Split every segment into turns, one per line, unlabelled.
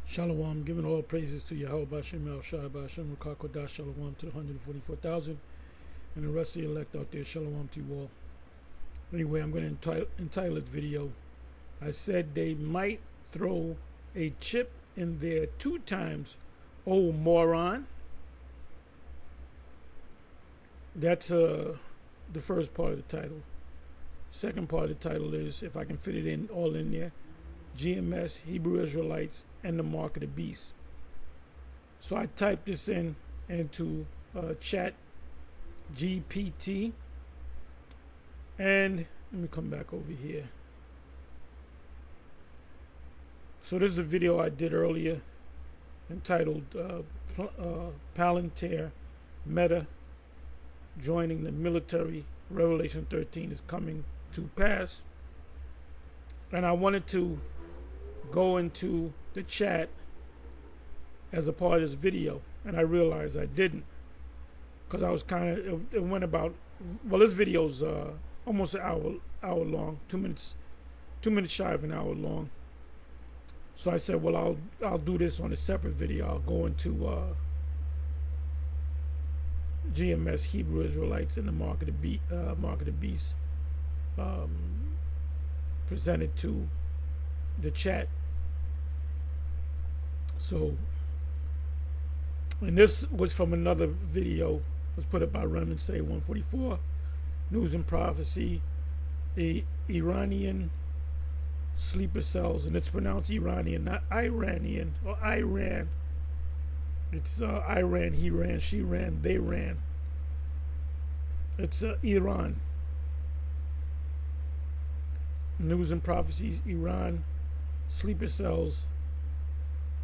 Shalom, giving all praises to Yahweh Bashem, El Shai Bashem, Rakakodah, Shalom to the 144,000, and the rest of the elect out there, Shalom to you all. Anyway, I'm going to entitle this video, I said they might throw a chip in there 2 times, oh moron. That's the first part of the title. Second part of the title is, if I can fit it in all in there, GMS, Hebrew Israelites, and the Mark of the Beast. So I typed this into chat GPT, and let me come back over here. So this is a video I did earlier entitled Palantir Meta joining the military, Revelation 13 is coming to pass. And I wanted to go into the chat as a part of this video, and I realized I didn't, because I was it went about, well, this video's almost an hour long, 2 minutes shy of an hour long. So I said, well, I'll do this on a separate video. I'll go into GMS, Hebrew Israelites, and the Mark of the Beast, presented to the chat. So, and this was from another video, was put up by Remnant Say 144, News and Prophecy, the Iranian sleeper cells, and it's pronounced Iranian, not Iranian or Iran. It's Iran, he ran, she ran, they ran. It's Iran. News and Prophecies, Iran, sleeper cells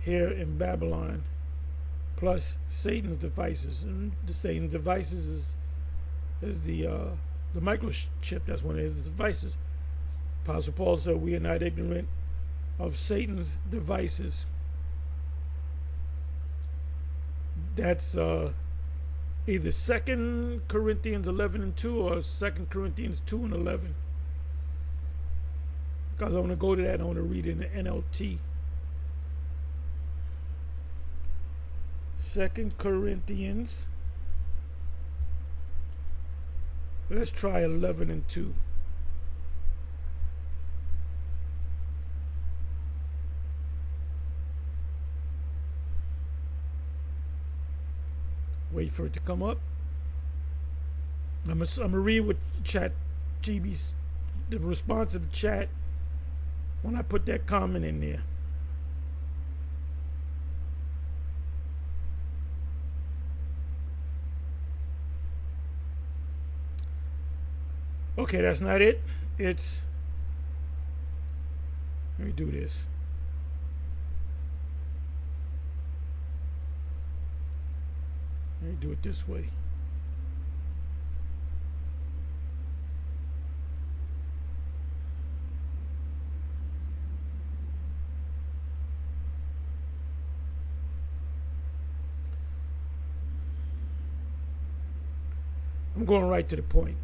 here in Babylon, plus Satan's devices. And the Satan's devices is the microchip. That's one of his devices. Apostle Paul said, we are not ignorant of Satan's devices. That's either 2 Corinthians 11:2 or 2 Corinthians 2:11. Because I want to go to that, I want to read in the NLT. 2 Corinthians. Let's try 11:2. Wait for it to come up. I'm gonna read what chat GB's, the response of the chat when I put that comment in there. Okay, that's not it. It's, let me do this. Let me do it this way. I'm going right to the point.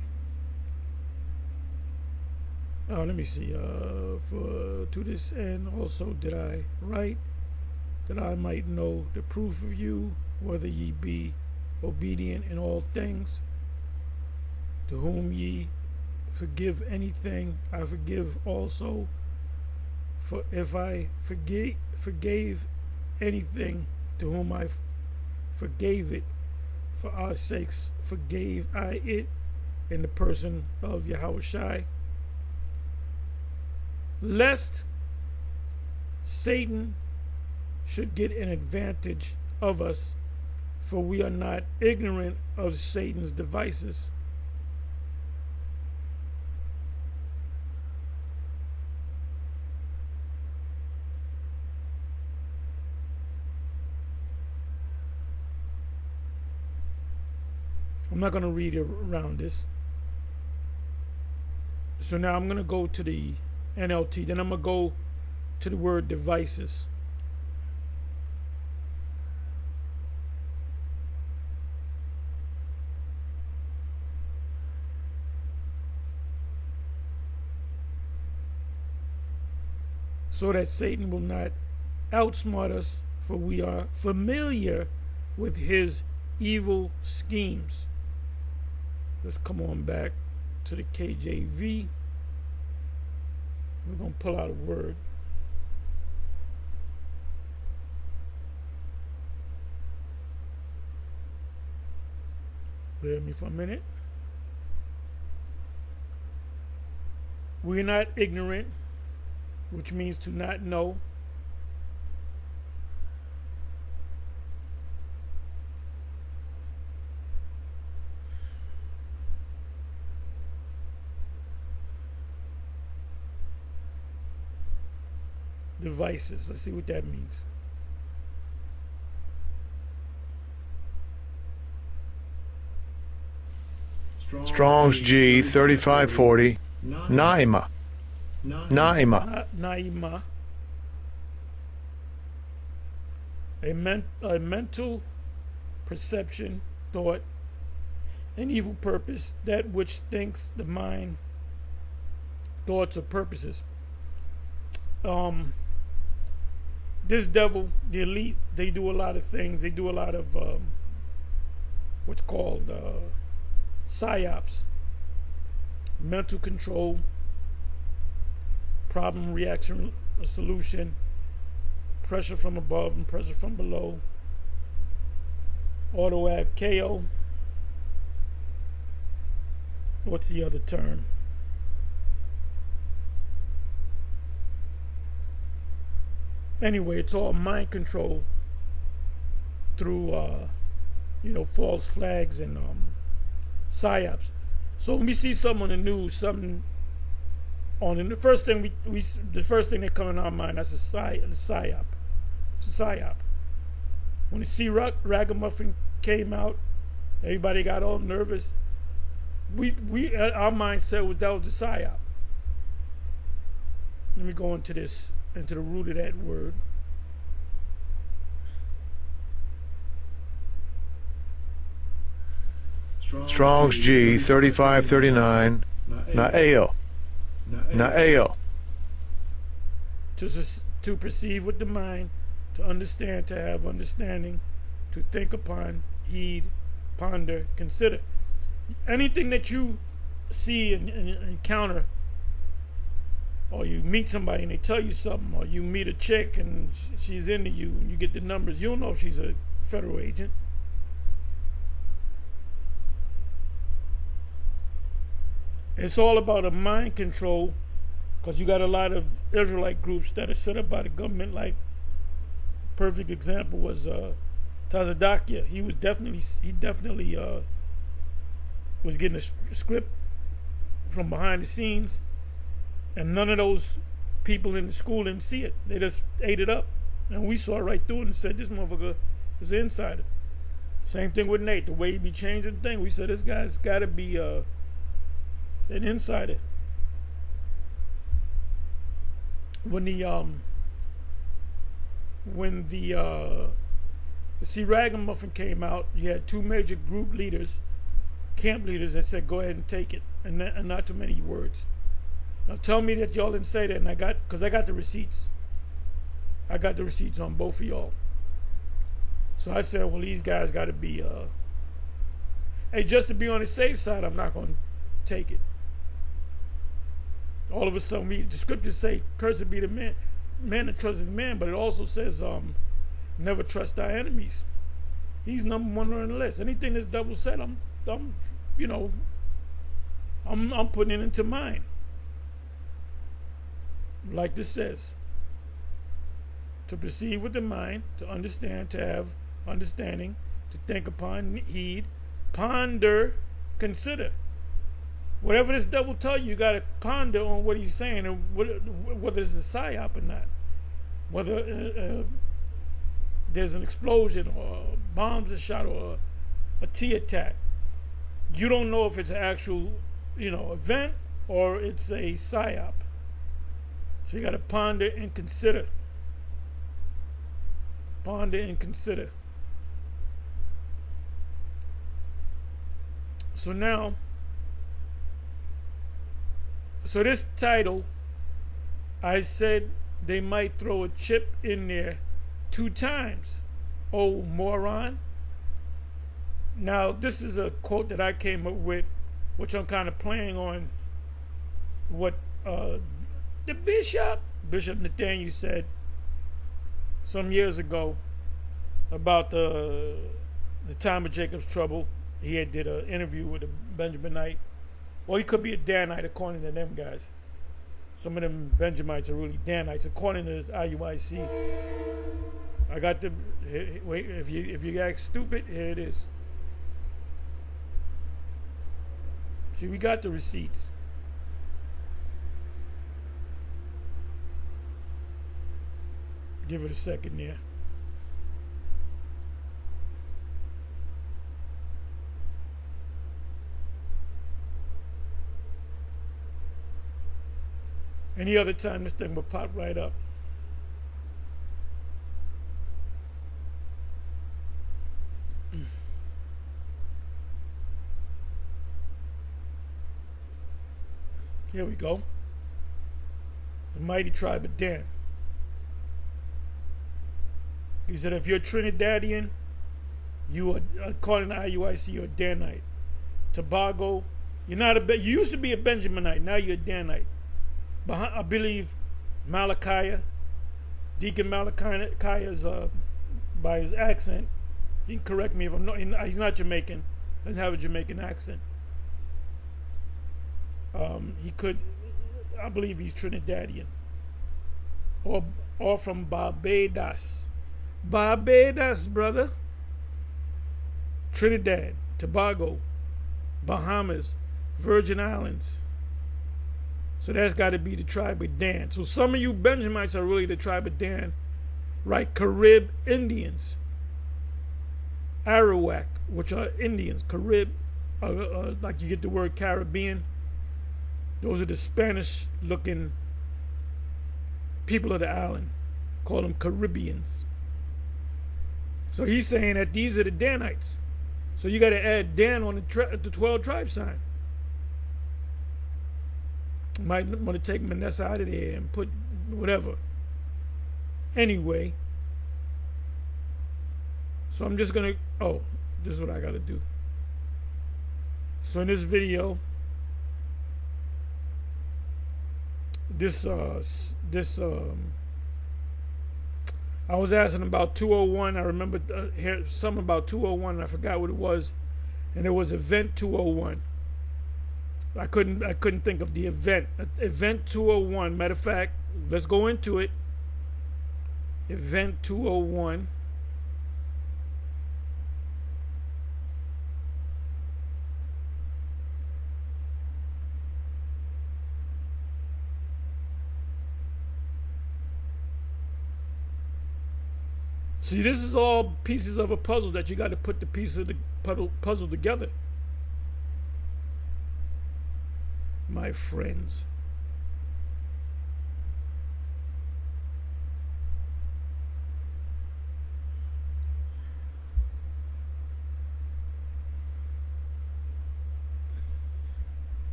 Let me see. To this end also did I write, that I might know the proof of you, whether ye be obedient in all things. To whom ye forgive anything, I forgive also. For if I forgave anything, to whom I forgave it, for our sakes forgave I it, in the person of Yahushai, lest Satan should get an advantage of us, for we are not ignorant of Satan's devices. I'm not going to read around this. So now I'm going to go to the NLT, then I'm going to go to the word devices. So that Satan will not outsmart us, for we are familiar with his evil schemes. Let's come on back to the KJV. We're going to pull out a word. Bear with me for a minute. We're not ignorant, which means to not know. Devices. Let's see what that means.
Strong's G 3540. Naima.
Naima. A mental perception, thought, an evil purpose, that which thinks the mind, thoughts or purposes. This devil, the elite, they do a lot of things. They do a lot of what's called psyops, mental control, problem, reaction, solution, pressure from above and pressure from below, auto-ab KO. What's the other term? Anyway, it's all mind control through, false flags and psyops. So when we see something on the news, something on, and the first thing the first thing that comes in our mind, that's a psyop. It's a psyop. When the C Ragamuffin came out, everybody got all nervous. Our mindset was that was a psyop. Let me go into the root of that word.
Strong's G 3539. Naeo.
To perceive with the mind, to understand, to have understanding, to think upon, heed, ponder, consider. Anything that you see and encounter, or you meet somebody and they tell you something, or you meet a chick and she's into you and you get the numbers, you don't know if she's a federal agent. It's all about a mind control, because you got a lot of Israelite groups that are set up by the government. Like, perfect example was Tazadakia. He definitely was getting a script from behind the scenes, and none of those people in the school didn't see it. They just ate it up, and we saw it right through it and said, this motherfucker is an insider. Same thing with Nate. The way he be changing things, we said this guy's got to be an insider. When the C Ragamuffin came out, you had two major group leaders, camp leaders, that said go ahead and take it, and not too many words. Now tell me that y'all didn't say that, and I got the receipts. I got the receipts on both of y'all. So I said, well, these guys got to be, hey, just to be on the safe side, I'm not going to take it. All of a sudden, the scriptures say, cursed be the man that trusteth man, but it also says, never trust thy enemies. He's number one on the list. Anything this devil said, I'm putting it into mine. Like this says, to perceive with the mind, to understand, to have understanding, to think upon, heed, ponder, consider. Whatever this devil tell you, you got to ponder on what he's saying, and whether it's a psyop or not. Whether there's an explosion, or bombs are shot, or a T attack. You don't know if it's an actual, event, or it's a psyop. So you got to ponder and consider. Ponder and consider. So now, this title, I said they might throw a chip in there 2 times. Oh, moron. Now, this is a quote that I came up with, which I'm kind of playing on what the Bishop Nathaniel said some years ago about the time of Jacob's trouble. He had did an interview with a Benjaminite. Well, he could be a Danite according to them guys. Some of them Benjamites are really Danites according to IUIC. I got the wait. If you act stupid, here it is. See, we got the receipts. Give it a second there. Any other time, this thing will pop right up. Here we go. The mighty tribe of Dan. He said, if you're Trinidadian, you are, according to IUIC, you're a Danite. Tobago, you're not a. You used to be a Benjaminite. Now you're a Danite. I believe Malachi, Deacon Malachi is by his accent. You can correct me if I'm not. He's not Jamaican. Doesn't have a Jamaican accent. He could. I believe he's Trinidadian. Or from Barbados. Barbados, brother. Trinidad, Tobago, Bahamas, Virgin Islands. So that's got to be the tribe of Dan. So some of you Benjamites are really the tribe of Dan, right? Carib Indians. Arawak, which are Indians. Carib, like you get the word Caribbean. Those are the Spanish-looking people of the island. Call them Caribbeans. So he's saying that these are the Danites. So you got to add Dan on the 12 tribe sign. Might want to take Manasseh out of there and put whatever. Anyway. So I'm just going to... Oh, this is what I got to do. So in this video... I was asking about 201. I remember hearing something about 201 and I forgot what it was. And it was Event 201. I couldn't think of the event. Event 201. Matter of fact, let's go into it. Event 201. See, this is all pieces of a puzzle that you got to put the pieces of the puzzle together. My friends.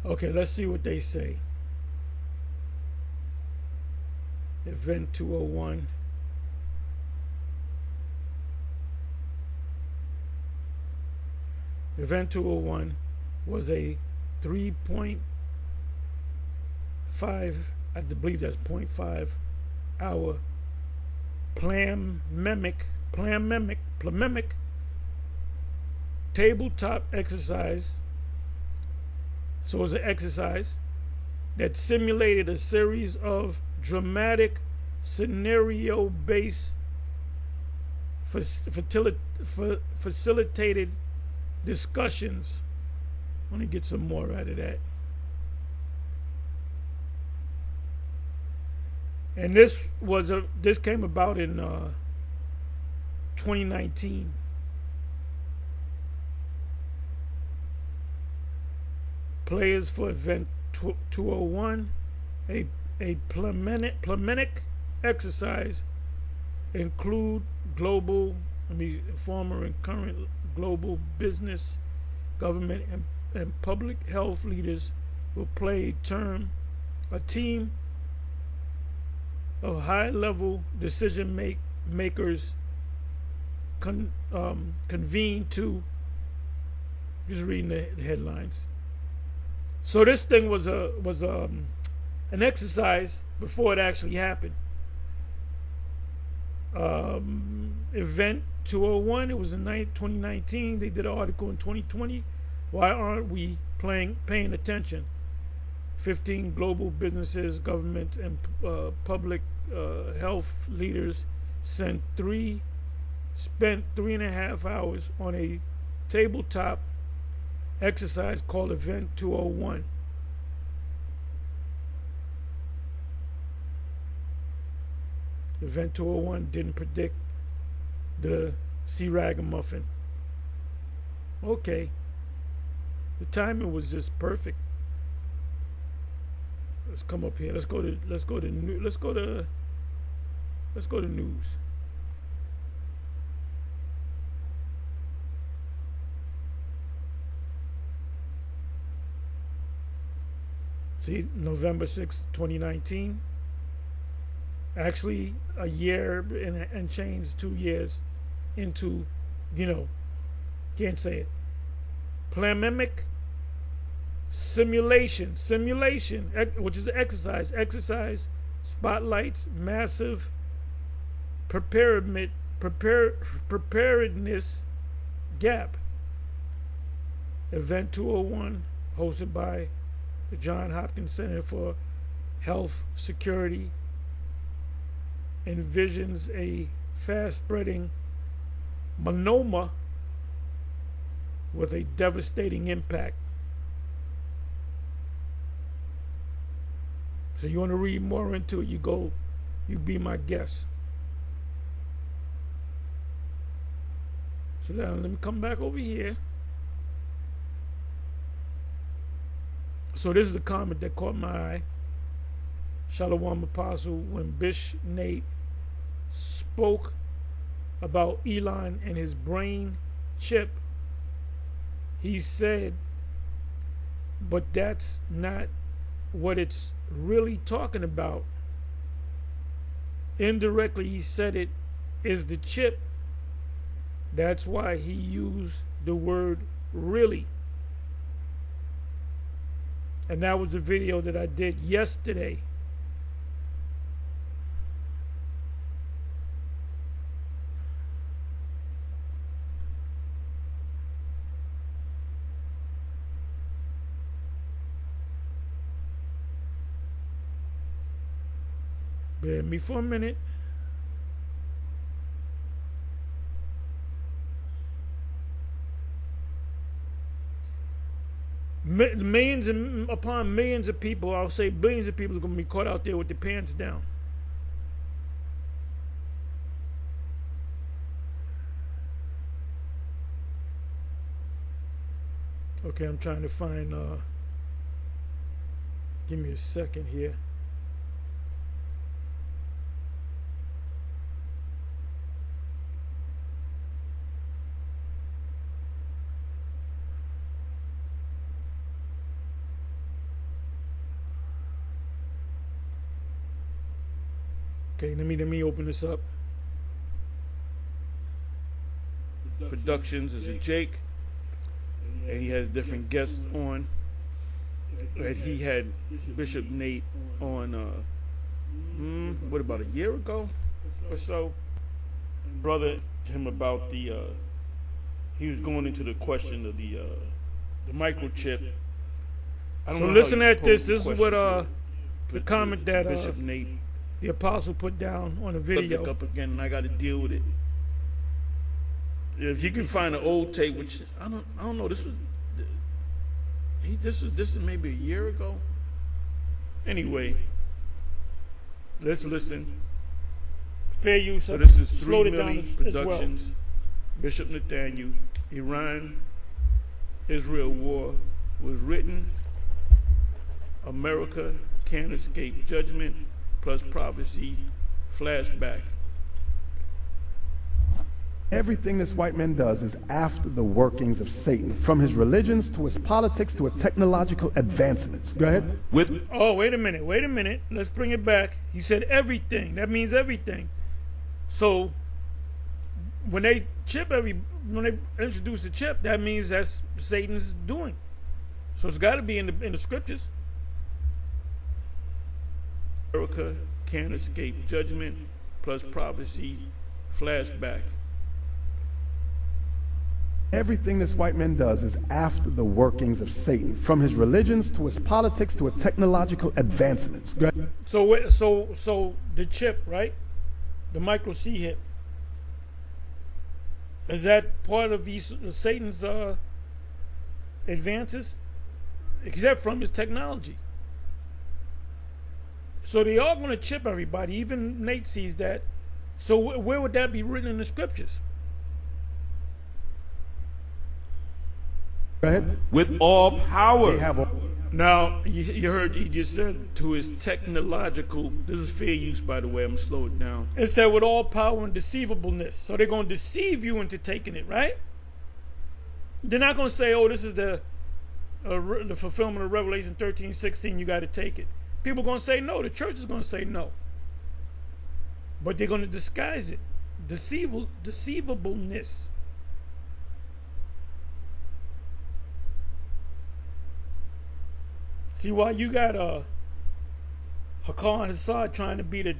Okay, let's see what they say. Event 201. Event 201 was a 3.5, I believe that's 0.5 hour plamemic tabletop exercise. So it was an exercise that simulated a series of dramatic scenario-based facilitated discussions. I want to get some more out of that. And this came about in 2019. Players for Event 201, a plamenic exercise include former and current global business, government, and public health leaders will play a team of high-level decision makers convene to, just reading the headlines. So this thing was an exercise before it actually happened. Event 201, it was in 2019. They did an article in 2020. Why aren't we paying attention? 15 global businesses, government, and public health leaders spent 3.5 hours on a tabletop exercise called Event 201. Event 201 didn't predict the sea ragamuffin. Okay. The timing was just perfect. Let's come up here. Let's go to news. See, November 6th, 2019. Actually, a year and change, 2 years into, can't say it. Pandemic simulation, which is exercise spotlights massive preparedness gap. Event 201, hosted by the Johns Hopkins Center for Health Security, envisions a fast-spreading melanoma with a devastating impact. So you want to read more into it, you be my guest. So now let me come back over here. So this is the comment that caught my eye. Shalom Apostle, when Bishop Nate spoke about Elon and his brain chip, he said, but that's not what it's really talking about. Indirectly, he said it is the chip. That's why he used the word really. And that was the video that I did yesterday. Bear with me for a minute. Millions upon millions of people, I'll say billions of people, are going to be caught out there with their pants down. Okay, I'm trying to find, give me a second here. Okay, let me open this up. Productions is a Jake, and he has different guests on. And he had Bishop Nate on, what, about a year ago or so? Brother, him about the, he was going into the question of the microchip. I don't know listen at this. This is what the comment that Bishop Nate, the apostle, put down on a video. Up again, and I got to deal with it. If you can find an old tape, which I don't know. This is maybe a year ago. Anyway, let's listen. Fair use. So this is 3 Million Productions. Well. Bishop Nathaniel. Iran-Israel war was written. America can't escape judgment. Plus prophecy flashback.
Everything this white man does is after the workings of Satan, from his religions to his politics to his technological advancements. Go ahead.
Oh, wait a minute. Let's bring it back. He said everything. That means everything. So when they introduce the chip, that means that's Satan's doing. So it's got to be in the scriptures. America can't escape judgment plus prophecy flashback.
Everything this white man does is after the workings of Satan, from his religions to his politics to his technological advancements. Go ahead.
So the chip, right? The micro C hip. Is that part of Satan's advances? Except from his technology. So they are going to chip everybody. Even Nate sees that. So where would that be written in the scriptures?
Go ahead.
With all power.
Now, you heard he just said to his technological, this is fair use, by the way, I'm going to slow it down. It said with all power and deceivableness. So they're going to deceive you into taking it, right? They're not going to say, oh, this is the fulfillment of Revelation 13:16, you got to take it. People are going to say no. The church is going to say no. But they're going to disguise it. Deceivableness. See, while you got Haqqan Hassad trying to be the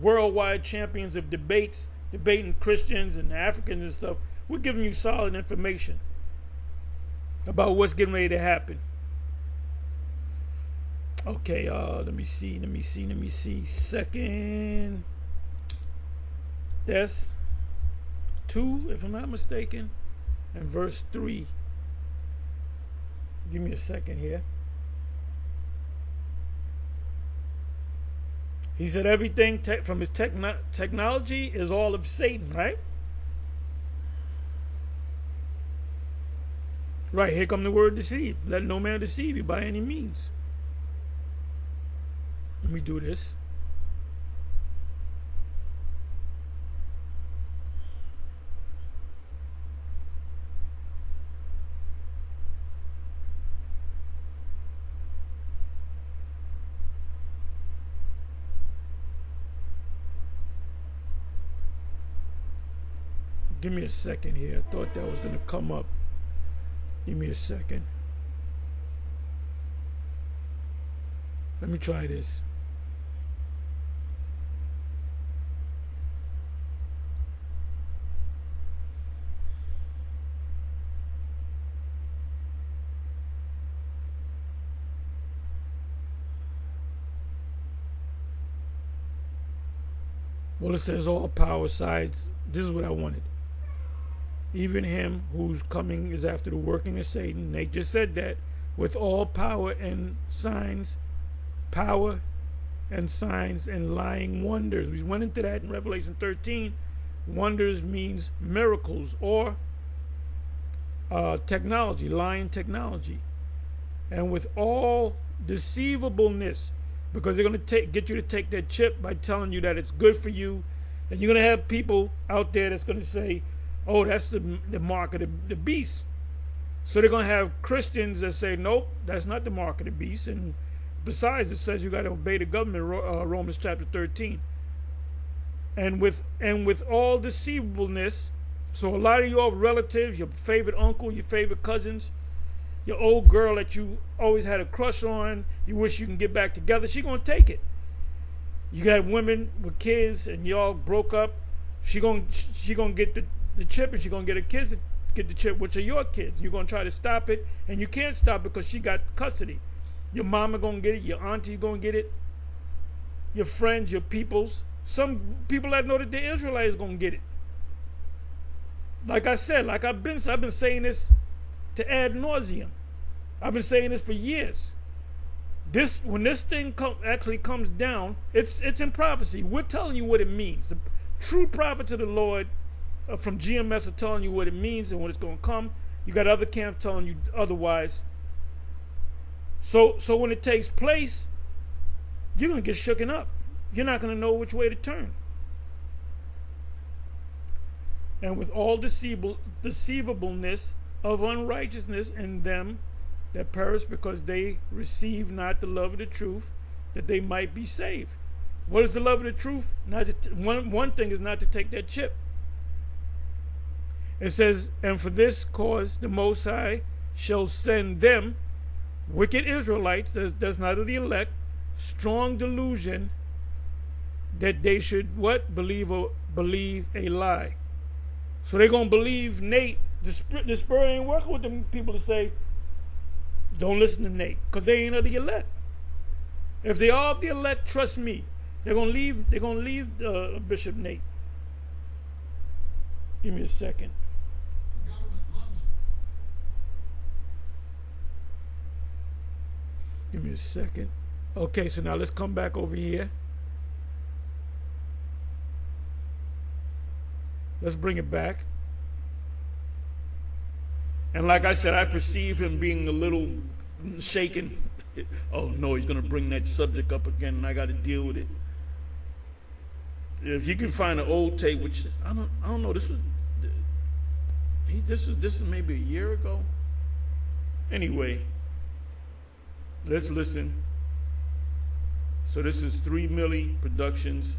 worldwide champions of debating Christians and Africans and stuff, we're giving you solid information about what's getting ready to happen. Okay, let me see. Second, that's 2, if I'm not mistaken, and verse 3. Give me a second here. He said everything from his technology is all of Satan, right? Right, here come the word deceive. Let no man deceive you by any means. Let me do this. Give me a second here. I thought that was going to come up. Give me a second. Let me try this. Well, it says all power sides. This is what I wanted. Even him who's coming is after the working of Satan. They just said that with all power and signs, power and signs and lying wonders. We went into that in Revelation 13. Wonders means miracles or technology, lying technology. And with all deceivableness, because they're going to get you to take that chip by telling you that it's good for you. And you're going to have people out there that's going to say, oh, that's the mark of the beast. So they're going to have Christians that say, nope, that's not the mark of the beast. And besides, it says you got to obey the government, Romans chapter 13. And with all deceivableness, so a lot of your relatives, your favorite uncle, your favorite cousins, your old girl that you always had a crush on, you wish you can get back together, she's going to take it. You got women with kids and y'all broke up, she gonna get the chip, and she's going to get her kids to get the chip, which are your kids. You're going to try to stop it, and you can't stop it because she got custody. Your mama going to get it. Your auntie going to get it. Your friends, your peoples. Some people that know that they're Israelites going to get it. Like I said, I've been saying this to ad nauseum. I've been saying this for years. When this thing actually comes down, it's in prophecy. We're telling you what it means. The true prophets of the Lord from GMS are telling you what it means and when it's going to come. You got other camps telling you otherwise. So when it takes place, you're going to get shooken up. You're not going to know which way to turn. and with all deceivableness of unrighteousness in them that perish, because they receive not the love of the truth, that they might be saved. What is the love of the truth? Not to one thing is not to take that chip. It says, and for this cause the Most High shall send them, wicked Israelites, that's not of the elect, strong delusion, that they should what? Believe a lie. So they're going to believe Nate. The Spirit ain't working with them people to say, don't listen to Nate, because they ain't of the elect. If they are of the elect, trust me, they're going to leave Bishop Nate. Give me a second. Give me a second. Okay, so now let's come back over here. Let's bring it back. And like I said, I perceive him being a little shaken. Oh no, he's going to bring that subject up again, and I got to deal with it. If you can find an old tape, which I don't know, this is maybe a year ago. Anyway, let's listen. So this is 3 Millie Productions,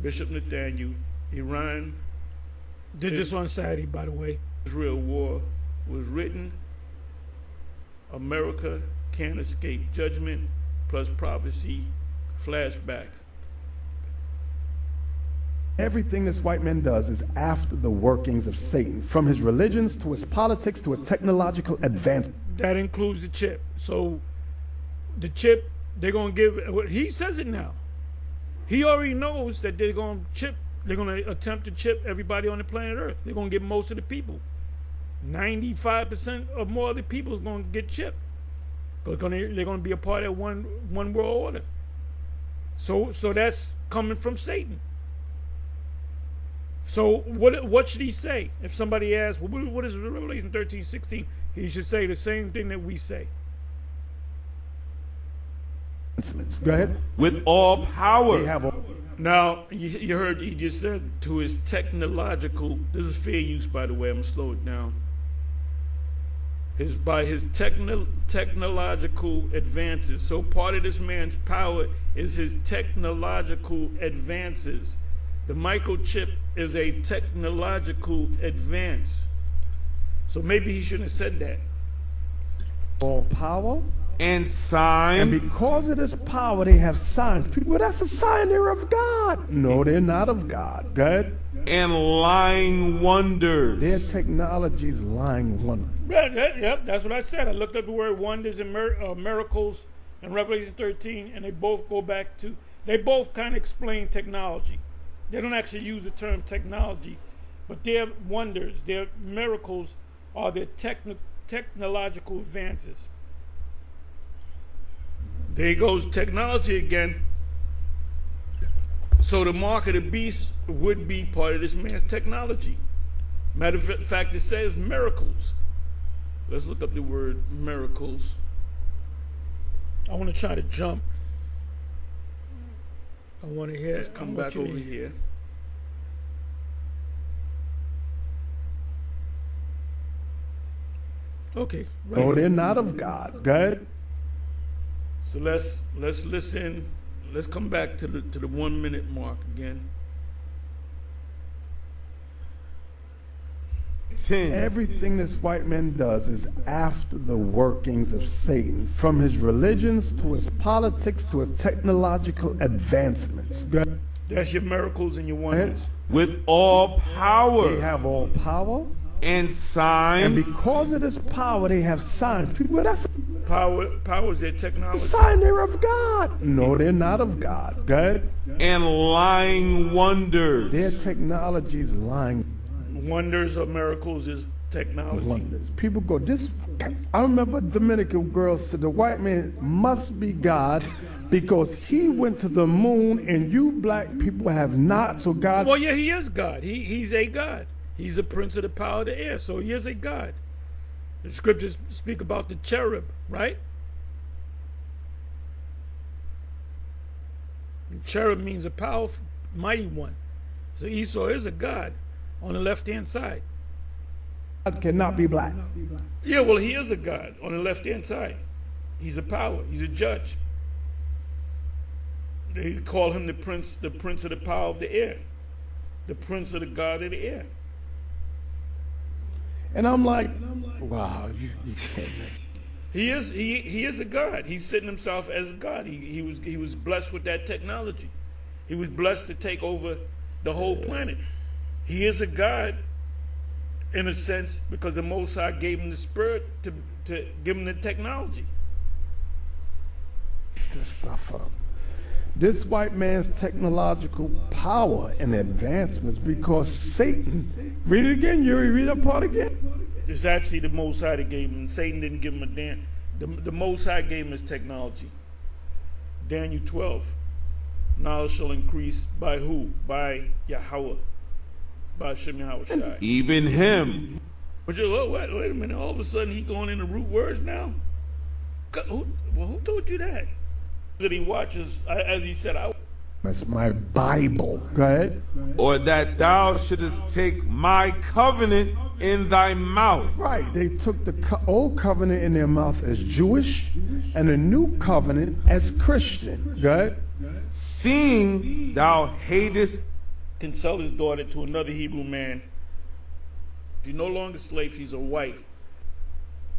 Bishop Nathaniel, Iran. Did this on Saturday, by the way. Israel War was written. America Can't Escape Judgment plus Prophecy Flashback.
Everything this white man does is after the workings of Satan, from his religions to his politics to his technological advance.
That includes the chip. So the chip, they're going to give, he says it now. He already knows that they're going to attempt to chip everybody on the planet Earth. They're going to get most of the people. 95% or more of the people is going to get chipped. They're going to be a part of one world order. So that's coming from Satan. So what should he say? If somebody asks, well, what is Revelation 13:16? He should say the same thing that we say.
Go ahead.
With all power.
Now, you heard he just said to his technological, this is fair use, by the way, I'm going to slow it down. By his technological advances. So part of this man's power is his technological advances. The microchip is a technological advance. So maybe he shouldn't have said that.
All power
and signs.
And because of this power, they have signs. Well, that's a sign they're of God. No, they're not of God. Good.
And lying wonders.
Their technology's lying wonders.
Yep, that's what I said. I looked up the word wonders and miracles in Revelation 13, and they both go back to, they both kind of explain technology. They don't actually use the term technology, but their wonders, their miracles are their technological advances. There goes technology again. So the mark of the beast would be part of this man's technology. Matter of fact, it says miracles. Let's look up the word miracles. I want to try to jump. I want to hear. Let's come back over here. Okay. Right.
Oh, they're not of God. Good.
So let's listen. Let's come back to the 1 minute mark again.
10.
Everything this white man does is after the workings of Satan, from his religions to his politics to his technological advancements.
That's your miracles and your wonders.
With all power.
They have all power.
And signs.
And because of this power, they have signs. Well, that's
power is their technology.
A sign they're of God. No, they're not of God. Good.
And lying wonders.
Their technology's lying.
Wonders or miracles is technology.
Wonders. People go, I remember a Dominican girl said the white man must be God because he went to the moon and you black people have not. So God.
Well, yeah, he is God. He's a God. He's the prince of the power of the air. So he is a God. The scriptures speak about the cherub, right? And cherub means a powerful, mighty one. So Esau is a God. on the left-hand side.
God cannot be black.
Yeah, well, he is a God on the left-hand side. He's a power. He's a judge. They call him the prince of the power of the air, the prince of the God of the air.
And I'm like, wow, you can't.
He is a God. He's sitting himself as a God. He was blessed with that technology. He was blessed to take over the whole planet. He is a God in a sense because the Most High gave him the spirit to give him the technology.
This stuff up. This white man's technological power and advancements because Satan, read it again, Yuri, read that part again.
It's actually the Most High that gave him. Satan didn't give him a damn. The Most High gave him his technology. Daniel 12. Knowledge shall increase by who? By Yahweh. By Shem Yahweh.
Even him.
But wait a minute. All of a sudden he going into root words now? Who told you that? That he watches, as he said,
That's my Bible. Go ahead.
Or that thou shouldest take my covenant in thy mouth.
Right. They took the old covenant in their mouth as Jewish and the new covenant as Christian. Go ahead.
Seeing thou hatest.
can sell his daughter to another Hebrew man. She's no longer a slave, she's a wife.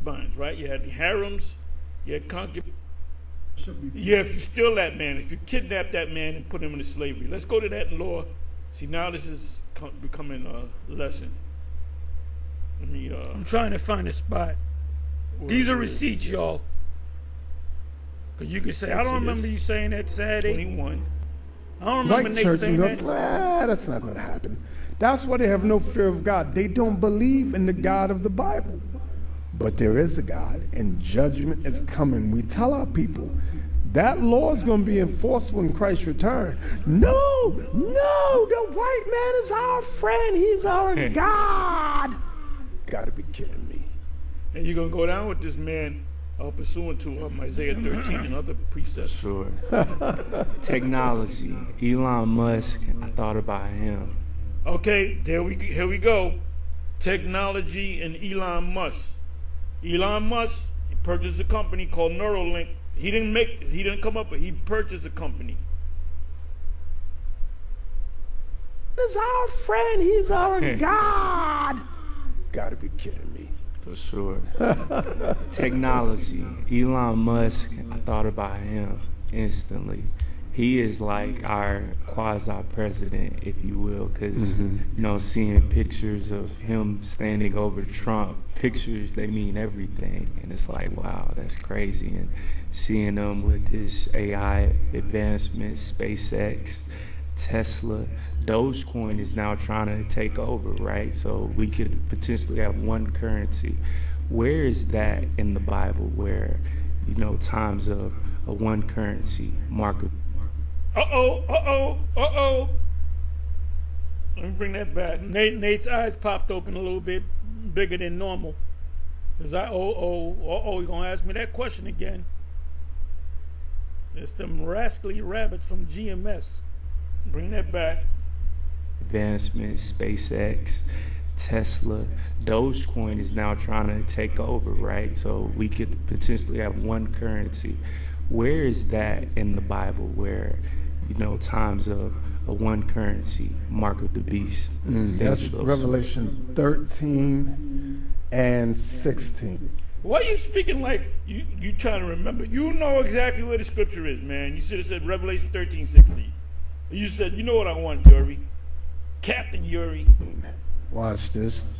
Binds, right? You had the harems, you had concubines. Yeah, if you steal that man, if you kidnap that man and put him into slavery. Let's go to that law. See, now this is becoming a lesson. Let me, I'm trying to find a spot. These are receipts, y'all. Because you could say, I don't remember you saying that Saturday. 21. I don't remember Nate saying that.
That's not going to happen. That's why they have no fear of God. They don't believe in the God of the Bible. But there is a God, and judgment is coming. We tell our people that law is going to be enforced when Christ returns. No, the white man is our friend. He's our God. Got to be kidding me.
And you're going to go down with this man pursuant to Isaiah 13 and other precepts.
Sure. Technology. Elon Musk, I thought about him.
Okay, here we go. Technology and Elon Musk. Elon Musk purchased a company called Neuralink. He didn't come up with it. He purchased a company.
He's our friend. He's our God. Gotta be kidding me.
For sure. Technology. Elon Musk, I thought about him instantly. He is like our quasi-president, if you will, because, seeing pictures of him standing over Trump, pictures, they mean everything. And it's like, wow, that's crazy. And seeing him with his AI advancements, SpaceX, Tesla, Dogecoin is now trying to take over, right? So we could potentially have one currency. Where is that in the Bible where, times of a one currency, mark of
Let me bring that back. Nate's eyes popped open a little bit bigger than normal. Because you're going to ask me that question again. It's them rascally rabbits from GMS. Bring that back.
Advancements, SpaceX, Tesla, Dogecoin is now trying to take over, right? So we could potentially have one currency. Where is that in the Bible where, times of a one currency, mark of the beast?
That's Revelation 13 and 16.
Why are you speaking like you trying to remember? You know exactly where the scripture is, man. You should have said Revelation 13, 16. You said, you know what I want, Yuri. Captain Yuri.
Watch this.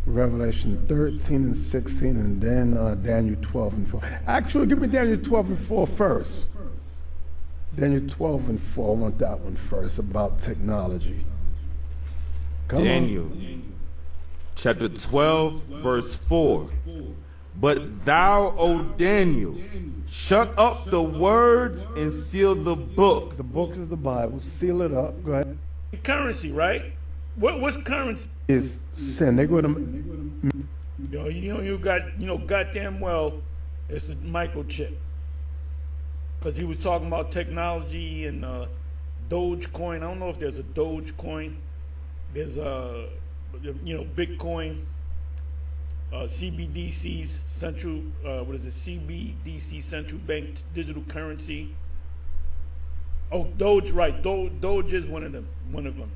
Revelation 13 and 16, and then Daniel 12 and 4. Actually, give me Daniel 12 and 4 first. Daniel 12 and 4, I want that one first, about technology. Come
Daniel,
on.
chapter 12, verse 4. But thou, O Daniel, shut up the words and seal the book.
The book is the Bible. Seal it up. Go ahead.
Currency, right? What's currency?
Is sin. They go to.
You got goddamn well, it's a microchip. Because he was talking about technology and Dogecoin. I don't know if there's a Dogecoin. There's Bitcoin, CBDCs, central, CBDC, central bank digital currency. Oh, Doge, right? Doge is one of them.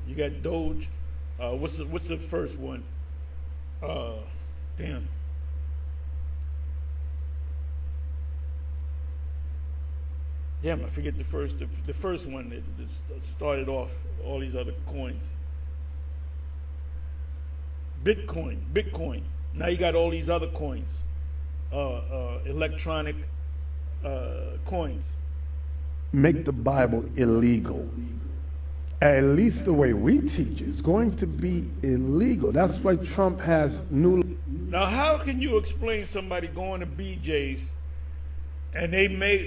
You got Doge. What's the first one? Damn. Damn, I forget the first one that started off all these other coins. Bitcoin. Now you got all these other coins, electronic coins.
Make the Bible illegal. At least the way we teach it's going to be illegal. That's why Trump has new.
Now, how can you explain somebody going to BJ's and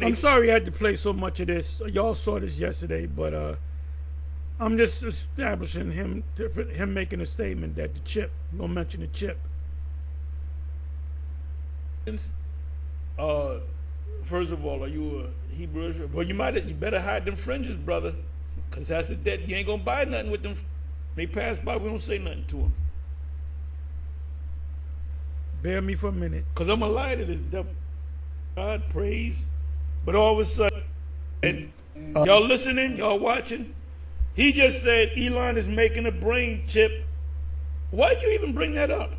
I'm sorry I had to play so much of this. Y'all saw this yesterday, but I'm just establishing him making a statement that the chip, I'm gonna mention the chip. First of all, are you a Hebrew Israelite? Well, you better hide them fringes, brother, because that's a debt. You ain't gonna buy nothing with them. They pass by, we don't say nothing to them. Bear me for a minute, because I'm a lie to this devil. God praise. But all of a sudden, y'all listening, y'all watching, he just said Elon is making a brain chip. Why'd you even bring that up?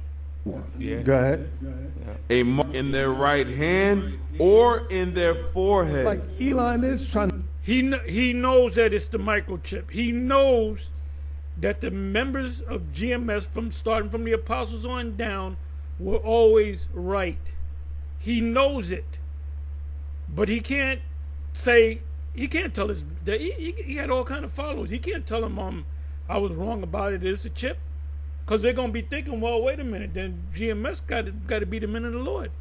Yeah. Go ahead.
A mark in their right hand or in their forehead.
Like Elon is trying.
He knows that it's the microchip. He knows that the members of GMS, starting from the apostles on down, were always right. He knows it, but he can't tell us that he had all kind of followers. He can't tell them I was wrong about it. It's a chip. Because they're going to be thinking, well, wait a minute, then GMS got to be the men of the Lord.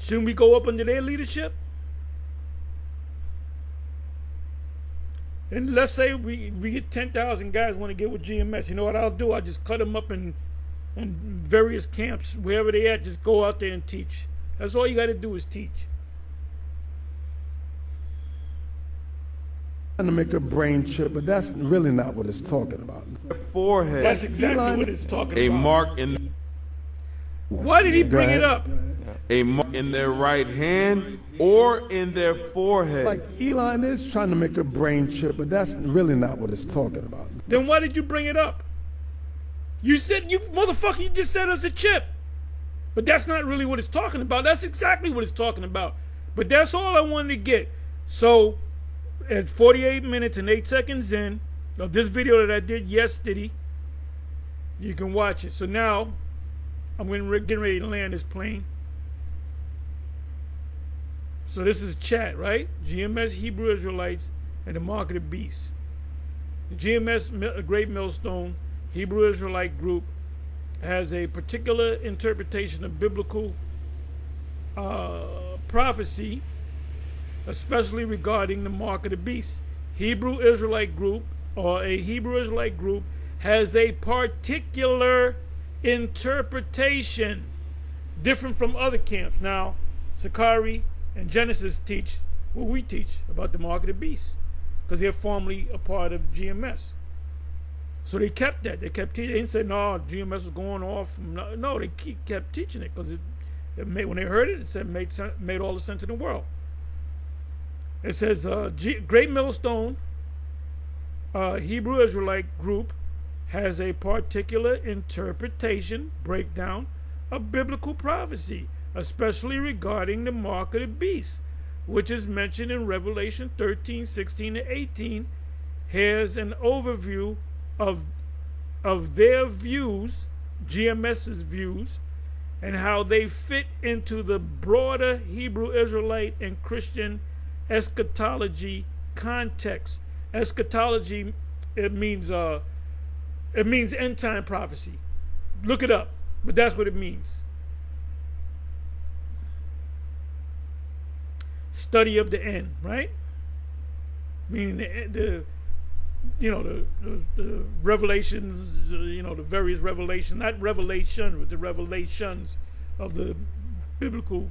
Shouldn't we go up under their leadership? And let's say we get 10,000 guys want to get with GMS. You know what I'll do? I'll just cut them up in various camps, wherever they at, just go out there and teach. That's all you got to do is teach.
Trying to make a brain chip, but that's really not what it's talking about.
Forehead.
That's exactly what it's talking about.
A mark in.
Why did he bring it up?
A mark in their right hand or in their forehead.
Like Elon is trying to make a brain chip, but that's really not what it's talking about.
Then why did you bring it up? You motherfucker, you just said it's a chip. But that's not really what it's talking about. That's exactly what it's talking about. But that's all I wanted to get. So, at 48 minutes and 8 seconds in of this video that I did yesterday, you can watch it. So now, I'm getting ready to land this plane. So this is chat, right? GMS Hebrew Israelites and the Mark of the Beast. The GMS Great Millstone Hebrew Israelite group has a particular interpretation of biblical prophecy, especially regarding the mark of the beast. Hebrew Israelite group, or a Hebrew Israelite group, has a particular interpretation different from other camps. Now, Sakari and Genesis teach what we teach about the mark of the beast, because they're formerly a part of GMS. So they kept that. They kept teaching. They didn't say, no, GMS was going off. No, they kept teaching it, because when they heard it, it made all the sense in the world. It says, Great Millstone Hebrew Israelite group has a particular interpretation, breakdown of biblical prophecy, especially regarding the mark of the beast, which is mentioned in Revelation 13, 16 to 18. Here's an overview of their views, GMS's views, and how they fit into the broader Hebrew Israelite and Christian eschatology context. Eschatology, it means end time prophecy. Look it up, but that's what it means. Study of the end, right? Meaning the revelations, the various revelations, not revelation, but the revelations of the biblical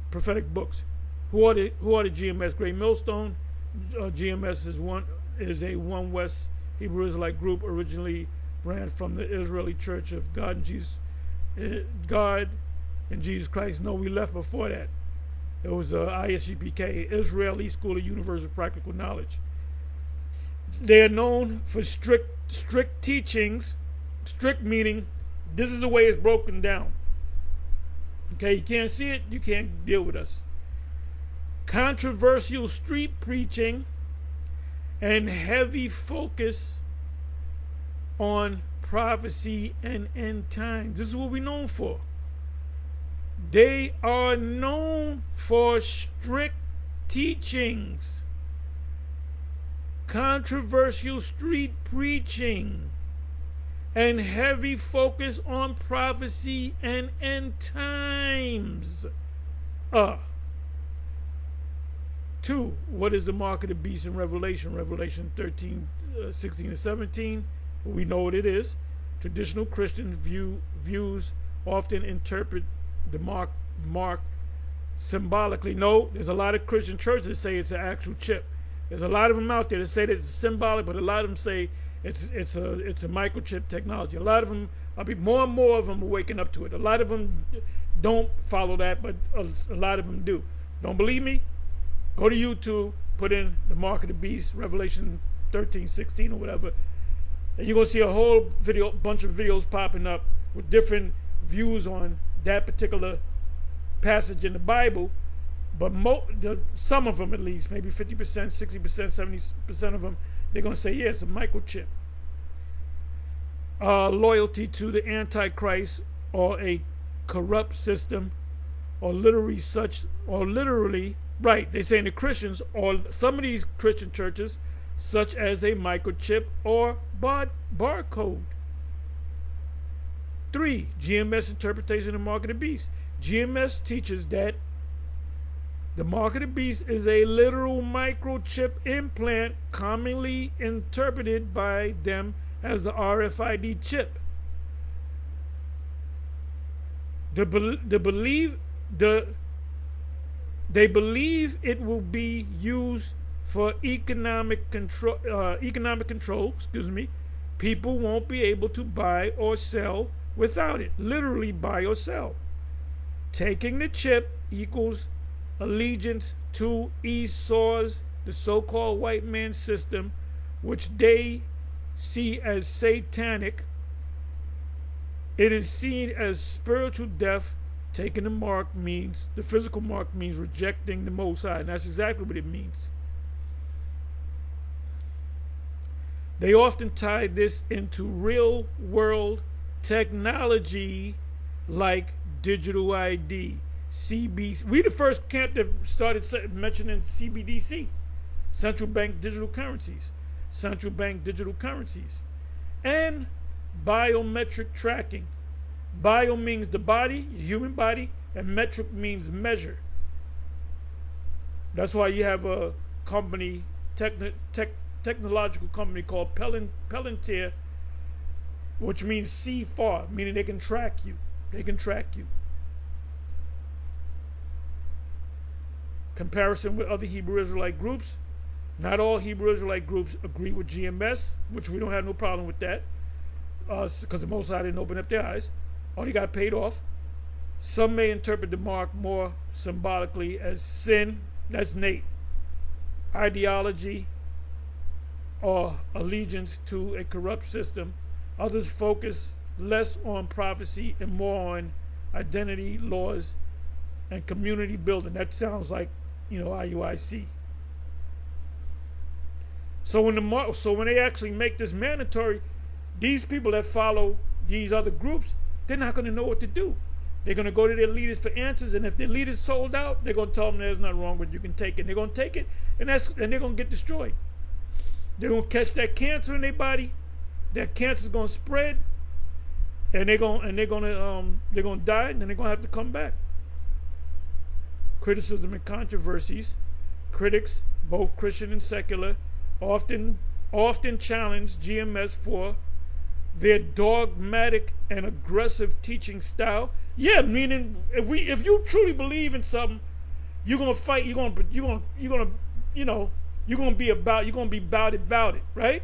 prophetic books. Who are the GMS? Great Millstone. GMS is a One West Hebrew Israelite group, originally branch from the Israeli Church of God and Jesus Christ. No, we left before that. It was ISUPK, Israeli School of Universal Practical Knowledge. They are known for strict teachings. Strict meaning, this is the way it's broken down. Okay, you can't see it, you can't deal with us. Controversial street preaching and heavy focus on prophecy and end times. This is what we're known for. They are known for strict teachings, controversial street preaching, and heavy focus on prophecy and end times. 2. What is the mark of the beast in Revelation? Revelation 13, 16 and 17. We know what it is. Traditional Christian views often interpret the mark symbolically. No, there's a lot of Christian churches that say it's an actual chip. There's a lot of them out there that say that it's symbolic, but a lot of them say it's a microchip technology. A lot of them, more and more of them are waking up to it. A lot of them don't follow that, but a lot of them do. Don't believe me? Go to YouTube, put in the mark of the beast, Revelation 13, 16 or whatever, and you're going to see a whole bunch of videos popping up with different views on that particular passage in the Bible. But some of them, at least, maybe 50%, 60%, 70% of them, they're going to say, yeah, it's a microchip. Loyalty to the Antichrist or a corrupt system, or literally, right, they say in the Christians, or some of these Christian churches, such as a microchip or barcode. 3. GMS interpretation of the mark of the beast. GMS teaches that the mark of the beast is a literal microchip implant commonly interpreted by them as the RFID chip. They believe it will be used for economic control. People won't be able to buy or sell without it. Literally buy or sell. Taking the chip equals allegiance to Esau's, the so-called white man system, which they see as satanic. It is seen as spiritual death. Taking the physical mark means rejecting the Most High, and that's exactly what it means. They often tie this into real world technology like digital ID, CBC. We the first camp that started mentioning CBDC, central bank digital currencies, and biometric tracking. Bio means the body, human body, and metric means measure. That's why you have a company, technological company called Palantir, which means see far, meaning they can track you. Comparison with other Hebrew Israelite groups. Not all Hebrew Israelite groups agree with GMS, which we don't have no problem with that, because the Most High didn't open up their eyes. All he got paid off. Some may interpret the mark more symbolically as sin, that's Nate, ideology, or allegiance to a corrupt system. Others focus less on prophecy and more on identity, laws, and community building. That sounds like, IUIC. So when they actually make this mandatory, these people that follow these other groups, they're not going to know what to do. They're going to go to their leaders for answers, and if their leaders sold out, they're going to tell them there's nothing wrong with it, you can take it. And they're going to take it, and they're going to get destroyed. They're going to catch that cancer in their body. That cancer is going to spread, and they're going to die, and then they're going to have to come back. Criticism and controversies. Critics, both Christian and secular, often challenge GMS for their dogmatic and aggressive teaching style. Yeah, meaning if you truly believe in something, you're gonna fight. You're gonna be about it, right?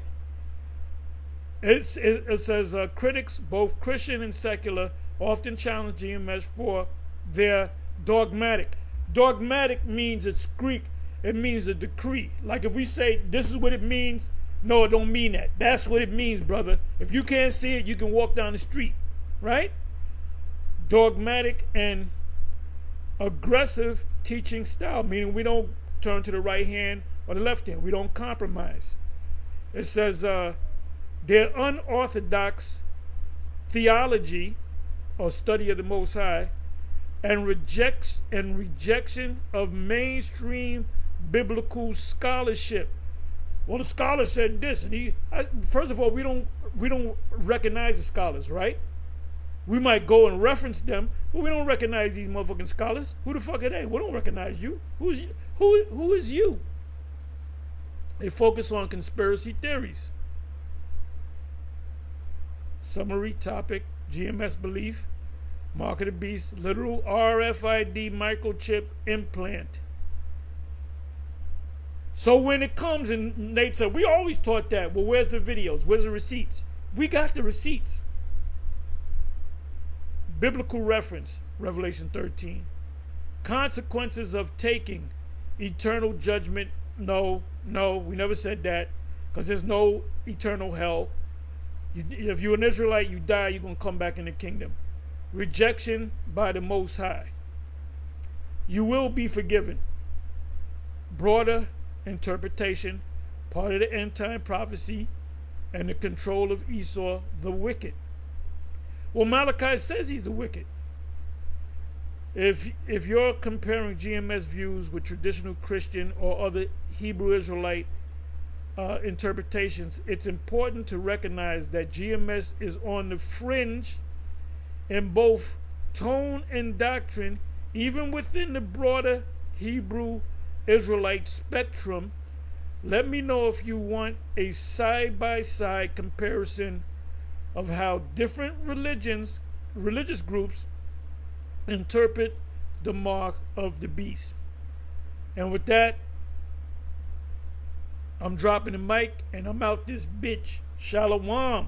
It says critics, both Christian and secular, often challenge GMS for their dogmatic. Dogmatic means, it's Greek. It means a decree. Like if we say this is what it means, no, it don't mean that. That's what it means, brother. If you can't see it, you can walk down the street, right? Dogmatic and aggressive teaching style, meaning we don't turn to the right hand or the left hand. We don't compromise. It says their unorthodox theology or study of the Most High and rejection of mainstream biblical scholarship. Well, the scholar said this, and first of all, we don't recognize the scholars, right? We might go and reference them, but we don't recognize these motherfucking scholars. Who the fuck are they? We don't recognize you. Who is you? They focus on conspiracy theories. Summary topic: GMS belief, mark of the beast, literal RFID microchip implant. So when it comes, and Nate said, we always taught that. Well, where's the videos? Where's the receipts? We got the receipts. Biblical reference, Revelation 13. Consequences of taking eternal judgment. No, we never said that, because there's no eternal hell. If you're an Israelite, you die, you're going to come back in the kingdom. Rejection by the Most High. You will be forgiven. Broader interpretation, part of the end time prophecy, and the control of Esau, the wicked. Well, Malachi says he's the wicked. If you're comparing GMS views with traditional Christian or other Hebrew Israelite interpretations, it's important to recognize that GMS is on the fringe in both tone and doctrine, even within the broader Hebrew Israelite spectrum. Let me know if you want a side-by-side comparison of how different religious groups interpret the mark of the beast. And with that, I'm dropping the mic and I'm out this bitch. Shalom.